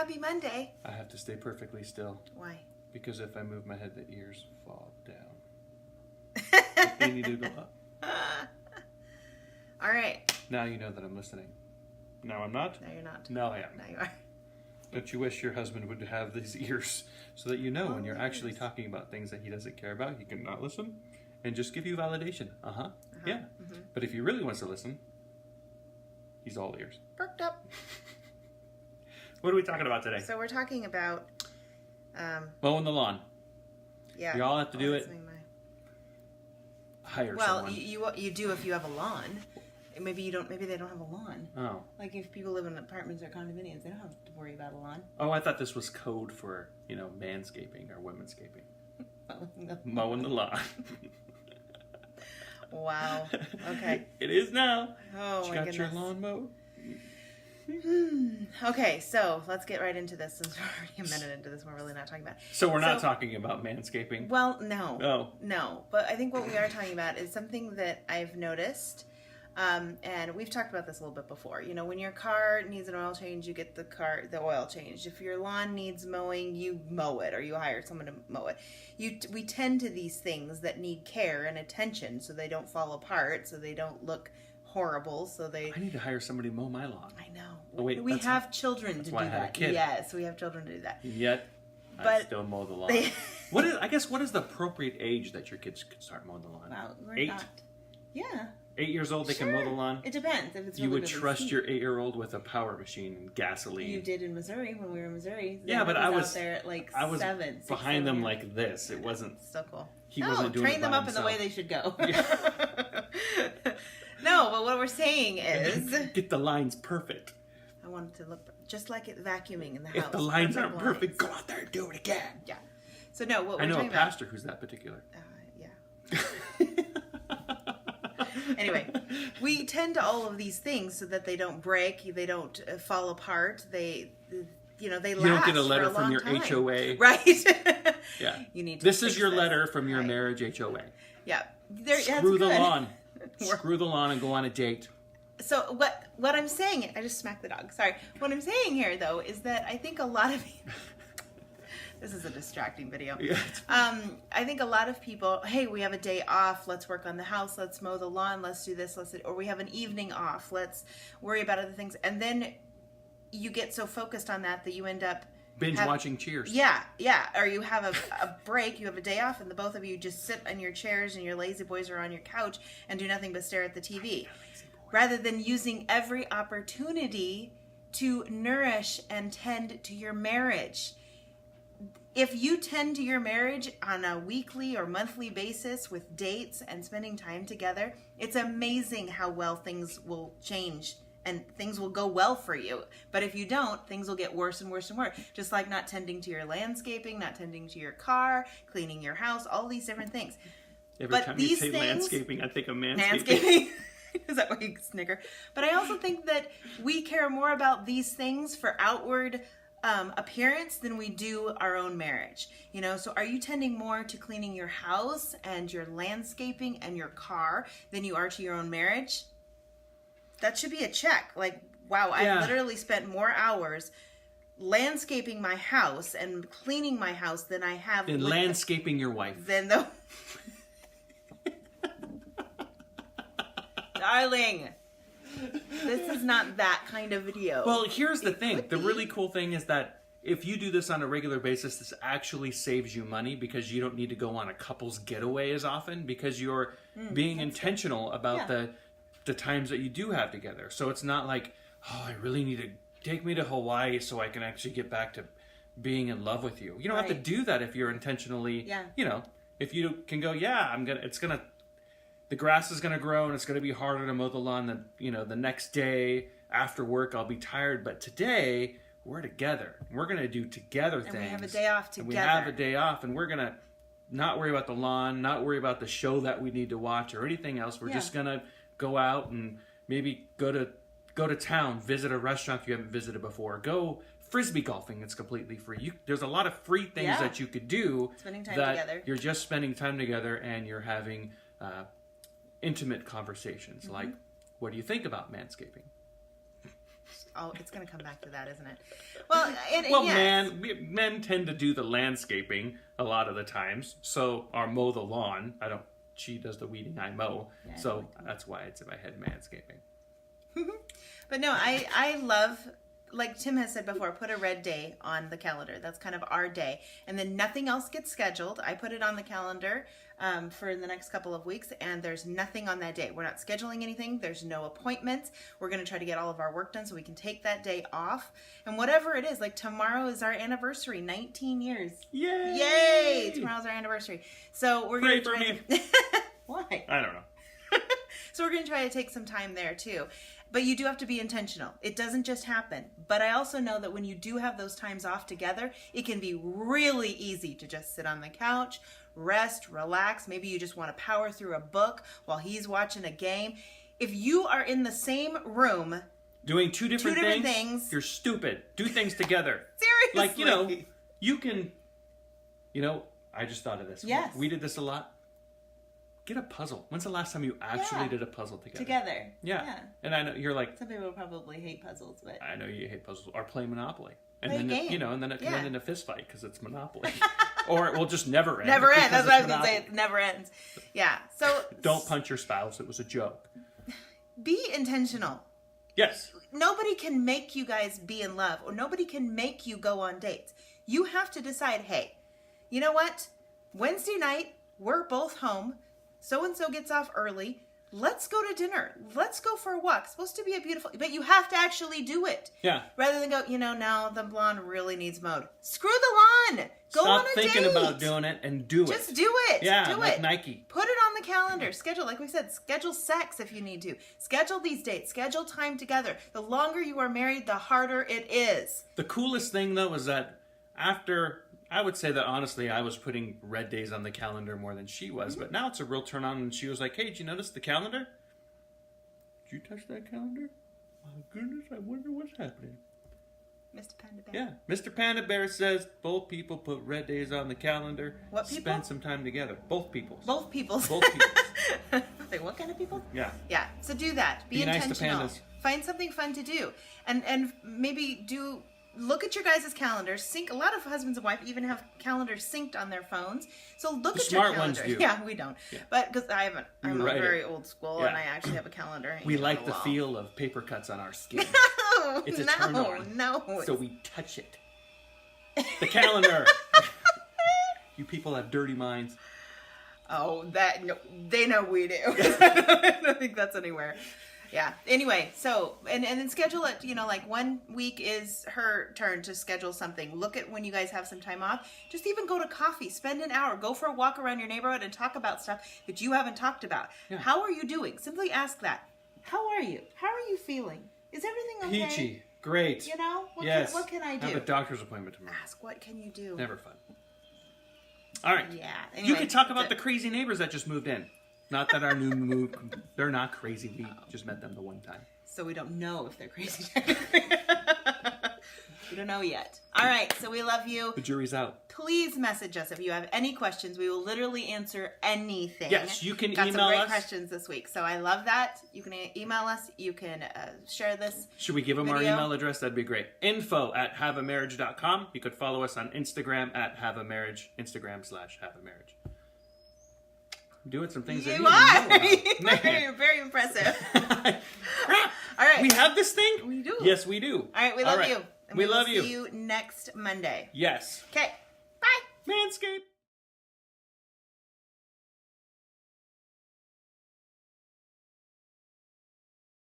Happy Monday. I have to stay perfectly still. Why? Because if I move my head, the ears fall down. They need to go up. All right. Now you know that I'm listening. No, I'm not. No, you're not. No, I am. Now you are. Don't you wish your husband would have these ears so that you know when you're actually talking about things that he doesn't care about, he can not listen and just give you validation. Yeah. Mm-hmm. But if he really wants to listen, he's all ears. Perked up. What are we talking about today? So we're talking about... mowing the lawn. Yeah. You all have to do it. That's Hire well, someone. you do if you have a lawn. Maybe you don't. Maybe they don't have a lawn. Oh. Like if people live in apartments or condominiums, they don't have to worry about a lawn. Oh, I thought this was code for, manscaping or womenscaping. Oh, no. Mowing the lawn. Wow. Okay. It is now. Oh, you my got goodness. your lawn mowed? Okay, so let's get right into this since we're already a minute into this. We're really not talking about it. So we're not talking about manscaping? Well, no. Oh. No. But I think what we are talking about is something that I've noticed. And we've talked about this a little bit before. When your car needs an oil change, you get the oil changed. If your lawn needs mowing, you mow it or you hire someone to mow it. We tend to these things that need care and attention so they don't fall apart, so they don't look horrible, so they... I need to hire somebody to mow my lawn. I know. Oh, wait, we have children to do why I had a that. kid. Yes, we have children to do that. Yet, I But still mow the lawn. What is the appropriate age that your kids could start mowing the lawn? Wow, we're 8? not. Yeah. 8 years old, they can mow the lawn? It depends. If it's You really, would really trust steep. your 8-year-old with a power machine and gasoline. You did in Missouri when we were in Missouri. Yeah, but I was out there at like I was 7, 6, behind 7 them years. like this. It wasn't. So cool. He wasn't doing train it them by up in the way himself. they should go. Yeah. No, but what we're saying is, Get the lines perfect. I want it to look just like it vacuuming in the house. If the lines aren't lines. perfect, go out there and do it again. Yeah. So no, what we're I know a talking pastor who's that particular. about. Anyway, we tend to all of these things so that they don't break, they don't fall apart, they last. You don't get a letter from your time. HOA. Right. Yeah. You need to This is fix your this. letter from your Right. marriage HOA. Yeah. That's Screw the good. lawn. Screw the lawn and go on a date. So what I'm saying, I just smacked the dog. Sorry. What I'm saying here though is that I think a lot of this is a distracting video. Yeah. I think a lot of people, hey, we have a day off, let's work on the house, let's mow the lawn, let's do this, or we have an evening off, let's worry about other things. And then you get so focused on that you end up Binge watching Cheers. Yeah. Or you have a break, you have a day off, and the both of you just sit in your chairs and your lazy boys are on your couch and do nothing but stare at the TV. Rather than using every opportunity to nourish and tend to your marriage. If you tend to your marriage on a weekly or monthly basis with dates and spending time together, it's amazing how well things will change and things will go well for you. But if you don't, things will get worse and worse and worse. Just like not tending to your landscaping, not tending to your car, cleaning your house, all these different things. Every time you say landscaping, I think of manscaping. Is that why you snicker? But I also think that we care more about these things for outward appearance than we do our own marriage. So are you tending more to cleaning your house and your landscaping and your car than you are to your own marriage? That should be a check. Like, wow, Yeah. I literally spent more hours landscaping my house and cleaning my house than I have And landscaping your wife. than the Darling, this is not that kind of video. Well, here's the thing. could The be. really cool thing is that if you do this on a regular basis, this actually saves you money because you don't need to go on a couple's getaway as often because you're being intentional about the times that you do have together. So it's not like, oh, I really need to take me to Hawaii so I can actually get back to being in love with you. You don't have to Right. do that if you're intentionally, Yeah. if you can go, the grass is going to grow and it's going to be harder to mow the lawn the next day after work. I'll be tired, but today we're together. We're going to do together things. And we have a day off together. And we have a day off and we're going to not worry about the lawn, not worry about the show that we need to watch or anything else. We're just going to go out and maybe go to town, visit a restaurant you haven't visited before, go frisbee golfing. It's completely free. There's a lot of free things that you could do. Spending time that together. You're just spending time together and you're having intimate conversations. Like, what do you think about manscaping? Oh, it's going to come back to that, isn't it? Well, yes. men tend to do the landscaping a lot of the times. So, or mow the lawn. She does the weeding, I mow. Yeah, so that's why it's in my head, manscaping. But no, I love, like Tim has said before, put a red day on the calendar. That's kind of our day. And then nothing else gets scheduled. I put it on the calendar for the next couple of weeks, and there's nothing on that day. We're not scheduling anything. There's no appointments. We're going to try to get all of our work done so we can take that day off. And whatever it is, like tomorrow is our anniversary, 19 years. Yay! Yay! Tomorrow's our anniversary. So we're going to Pray try for me. Why? I don't know. So we're going to try to take some time there too. But you do have to be intentional. It doesn't just happen. But I also know that when you do have those times off together, it can be really easy to just sit on the couch, rest, relax. Maybe you just want to power through a book while he's watching a game. If you are in the same room doing two different things, you're stupid. Do things together. Seriously. Like, you can, I just thought of this. Yes. We did this a lot. Get a puzzle. When's the last time you actually did a puzzle together? Yeah. And I know you're like... Some people probably hate puzzles, but... I know you hate puzzles. Or play Monopoly. Play a game. And then it can end in a fist fight because it's Monopoly. Or it will just never end. Never end. That's what I was going to say. It never ends. Yeah. So... Don't punch your spouse. It was a joke. Be intentional. Yes. Nobody can make you guys be in love, or nobody can make you go on dates. You have to decide, hey, you know what? Wednesday night, we're both home. So-and-so gets off early. Let's go to dinner. Let's go for a walk. It's supposed to be a beautiful... But you have to actually do it. Yeah. Rather than go, now the lawn really needs mowed. Screw the lawn. Go on a date. Stop thinking about doing it and do it. Just do it. Yeah, do like it. Nike. Put it on the calendar. Schedule, like we said, schedule sex if you need to. Schedule these dates. Schedule time together. The longer you are married, the harder it is. The coolest thing, though, is that after... I would say that, honestly, I was putting red days on the calendar more than she was. But now it's a real turn on, and she was like, hey, did you notice the calendar? Did you touch that calendar? My goodness, I wonder what's happening. Mr. Panda Bear. Yeah, Mr. Panda Bear says both people put red days on the calendar. What people? Spend some time together. Both peoples. Both peoples. Both peoples. Like, what kind of people? Yeah. Yeah, so do that. Be intentional. Nice to pandas. Find something fun to do. And maybe look at your guys' calendars. Sync. A lot of husbands and wives even have calendars synced on their phones. So look at your calendar. Smart ones do. Yeah, we don't. Yeah. But because I'm very old school, Yeah. and I actually have a calendar. We like the feel of paper cuts on our skin. No, It's a turn on. No. So we touch it. The calendar. You people have dirty minds. Oh, no, they know we do. I don't think that's anywhere. Yeah. Anyway, so and then schedule it. Like 1 week is her turn to schedule something. Look at when you guys have some time off. Just even go to coffee. Spend an hour. Go for a walk around your neighborhood and talk about stuff that you haven't talked about. Yeah. How are you doing? Simply ask that. How are you? How are you feeling? Is everything okay? Peachy. Great. What can I do? I have a doctor's appointment tomorrow. Ask, what can you do? Never fun. All right. Yeah. Anyway, you can talk about the crazy neighbors that just moved in. Not that our new move, they're not crazy. We just met them the one time. So we don't know if they're crazy. We don't know yet. All right, so we love you. The jury's out. Please message us if you have any questions. We will literally answer anything. Yes, you can Got email some great us. questions this week, so I love that. You can email us. You can share this. Should we give them video. our email address? That'd be great. info@haveamarriage.com. You could follow us on Instagram @haveamarriage. Instagram/haveamarriage. Doing some things that you you are. know You're very impressive. All right. We have this thing? We do. Yes, we do. All right, we love you. And we will love you. See you next Monday. Yes. Okay. Bye. Manscaped.